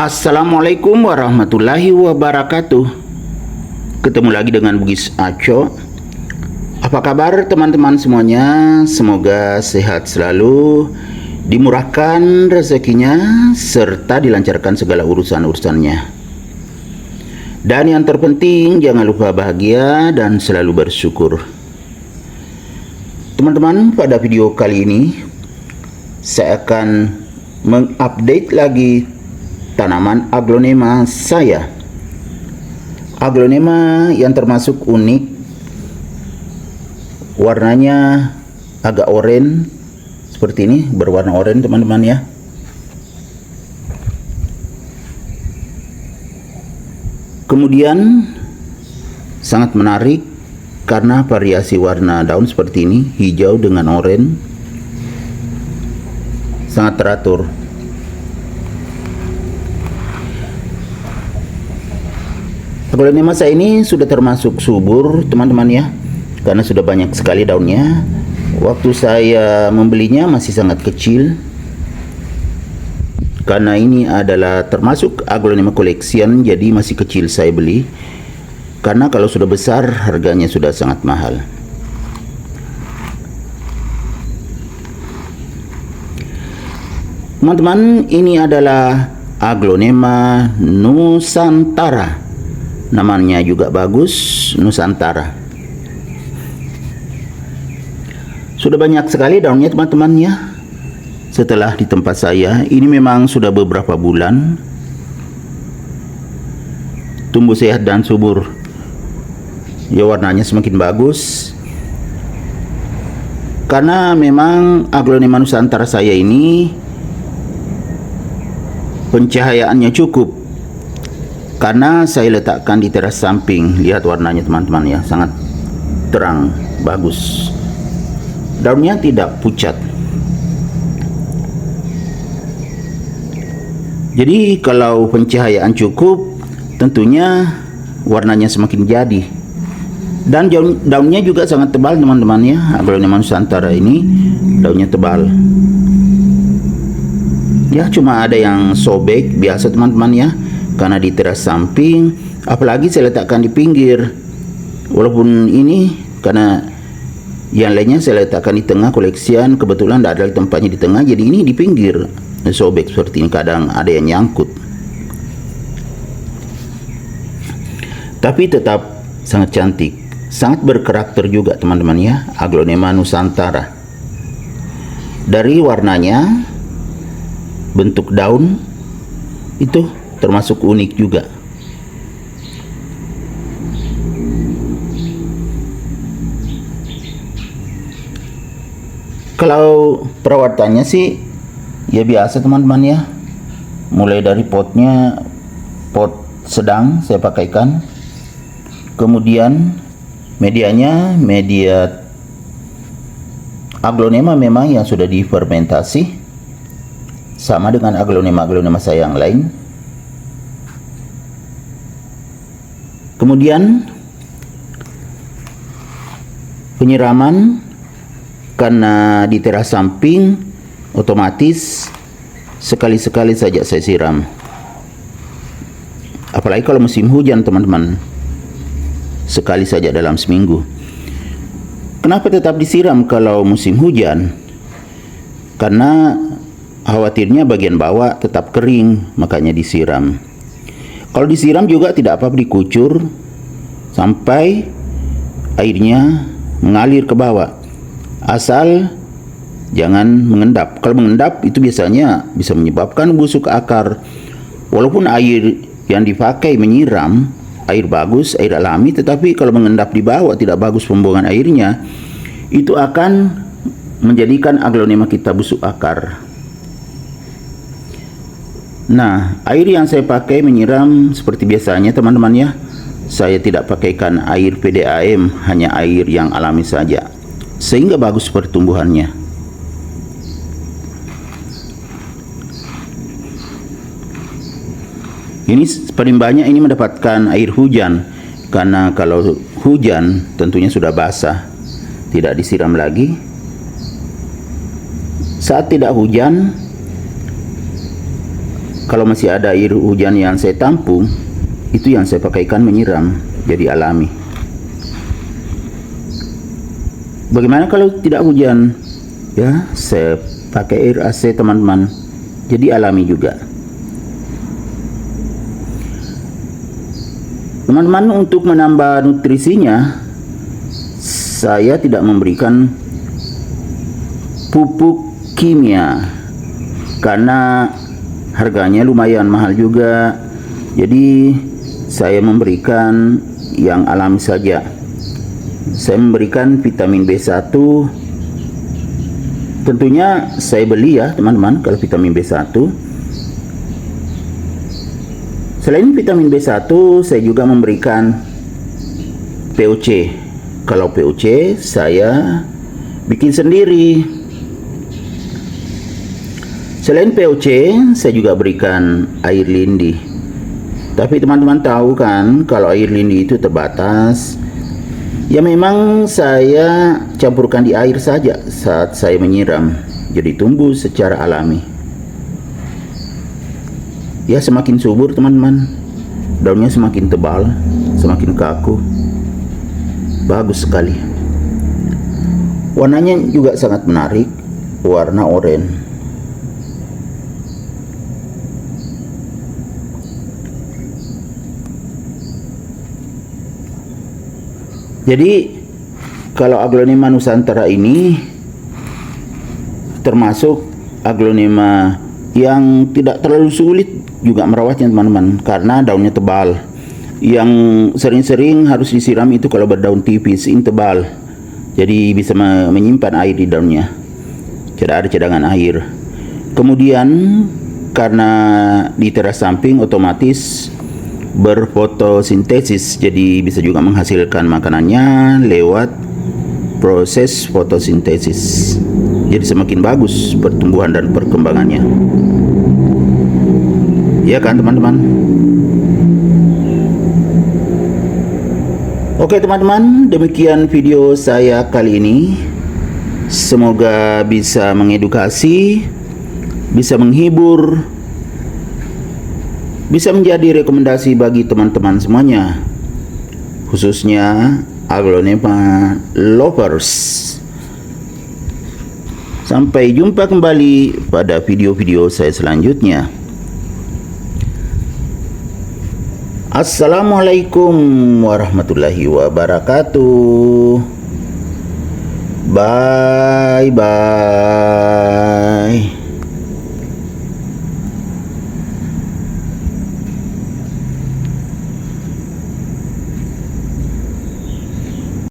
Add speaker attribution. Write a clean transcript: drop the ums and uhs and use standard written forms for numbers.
Speaker 1: Assalamualaikum warahmatullahi wabarakatuh. Ketemu lagi dengan Bugis Aco. Apa kabar teman-teman semuanya? Semoga sehat selalu, dimurahkan rezekinya, serta dilancarkan segala urusan-urusannya. Dan yang terpenting, jangan lupa bahagia dan selalu bersyukur. Teman-teman, pada video kali ini saya akan mengupdate lagi tanaman aglonema saya. Aglonema yang termasuk unik, warnanya agak oranye seperti ini, berwarna oranye teman-teman ya. Kemudian sangat menarik karena variasi warna daun seperti ini, hijau dengan oranye, sangat teratur. Aglonema saya ini sudah termasuk subur teman-teman ya, karena sudah banyak sekali daunnya. Waktu saya membelinya masih sangat kecil, karena ini adalah termasuk aglonema collection, jadi masih kecil saya beli. Karena kalau sudah besar harganya sudah sangat mahal. Teman-teman, ini adalah aglonema nusantara. Namanya juga bagus, Nusantara. Sudah banyak sekali daunnya teman-teman ya. Setelah di tempat saya, ini memang sudah beberapa bulan tumbuh sehat dan subur. Ya, warnanya semakin bagus. Karena memang aglonema Nusantara saya ini pencahayaannya cukup. Karena saya letakkan di teras samping, lihat warnanya teman-teman ya, sangat terang, bagus. Daunnya tidak pucat. Jadi kalau pencahayaan cukup, tentunya warnanya semakin jadi. Dan daunnya juga sangat tebal teman-teman ya. Aglonema Nusantara ini daunnya tebal. Ya, cuma ada yang sobek biasa teman-teman ya, karena di teras samping, apalagi saya letakkan di pinggir. Walaupun ini karena yang lainnya saya letakkan di tengah koleksian, kebetulan tidak ada tempatnya di tengah, jadi ini di pinggir sobek seperti ini, kadang ada yang nyangkut. Tapi tetap sangat cantik, sangat berkarakter juga teman-teman ya, aglonema Nusantara. Dari warnanya, bentuk daun itu termasuk unik juga. Kalau perawatannya sih ya biasa teman-teman ya. Mulai dari potnya, pot sedang saya pakaikan. Kemudian medianya media aglonema memang yang sudah difermentasi, sama dengan aglonema saya yang lain. Kemudian penyiraman, karena di teras samping otomatis sekali-sekali saja saya siram. Apalagi kalau musim hujan teman-teman, sekali saja dalam seminggu. Kenapa tetap disiram kalau musim hujan? Karena khawatirnya bagian bawah tetap kering, makanya disiram. Kalau disiram juga tidak apa-apa, dikucur sampai airnya mengalir ke bawah. Asal jangan mengendap. Kalau mengendap itu biasanya bisa menyebabkan busuk akar. Walaupun air yang dipakai menyiram air bagus, air alami, tetapi kalau mengendap di bawah tidak bagus pembuangan airnya, itu akan menjadikan aglonema kita busuk akar. Nah, air yang saya pakai menyiram seperti biasanya teman-teman ya. Saya tidak pakaikan air PDAM, hanya air yang alami saja, sehingga bagus pertumbuhannya. Ini paling banyak ini mendapatkan air hujan, karena kalau hujan tentunya sudah basah, tidak disiram lagi. Saat tidak hujan, kalau masih ada air hujan yang saya tampung, itu yang saya pakaikan menyiram, jadi alami. Bagaimana kalau tidak hujan? Ya, saya pakai air AC teman-teman, jadi alami juga. Teman-teman, untuk menambah nutrisinya, saya tidak memberikan pupuk kimia karena harganya lumayan mahal juga. Jadi saya memberikan yang alami saja. Saya memberikan vitamin B1. Tentunya saya beli ya teman-teman kalau vitamin B1. Selain vitamin B1, saya juga memberikan POC. Kalau POC saya bikin sendiri. Selain POC, saya juga berikan air lindi. Tapi teman-teman tahu kan, kalau air lindi itu terbatas. Ya memang saya campurkan di air saja saat saya menyiram. Jadi tumbuh secara alami. Ya semakin subur teman-teman, daunnya semakin tebal, semakin kaku, bagus sekali. Warnanya juga sangat menarik, warna oranye. Jadi kalau aglonema nusantara ini termasuk aglonema yang tidak terlalu sulit juga merawatnya teman-teman, karena daunnya tebal. Yang sering-sering harus disiram itu kalau berdaun tipis, ini tebal, jadi bisa menyimpan air di daunnya, tidak ada cadangan air. Kemudian karena di teras samping otomatis berfotosintesis, jadi bisa juga menghasilkan makanannya lewat proses fotosintesis. Jadi semakin bagus pertumbuhan dan perkembangannya. Ya kan teman-teman? Oke teman-teman, demikian video saya kali ini. Semoga bisa mengedukasi, bisa menghibur, bisa menjadi rekomendasi bagi teman-teman semuanya, khususnya aglonema lovers. Sampai jumpa kembali pada video-video saya selanjutnya. Assalamualaikum warahmatullahi wabarakatuh. Bye bye.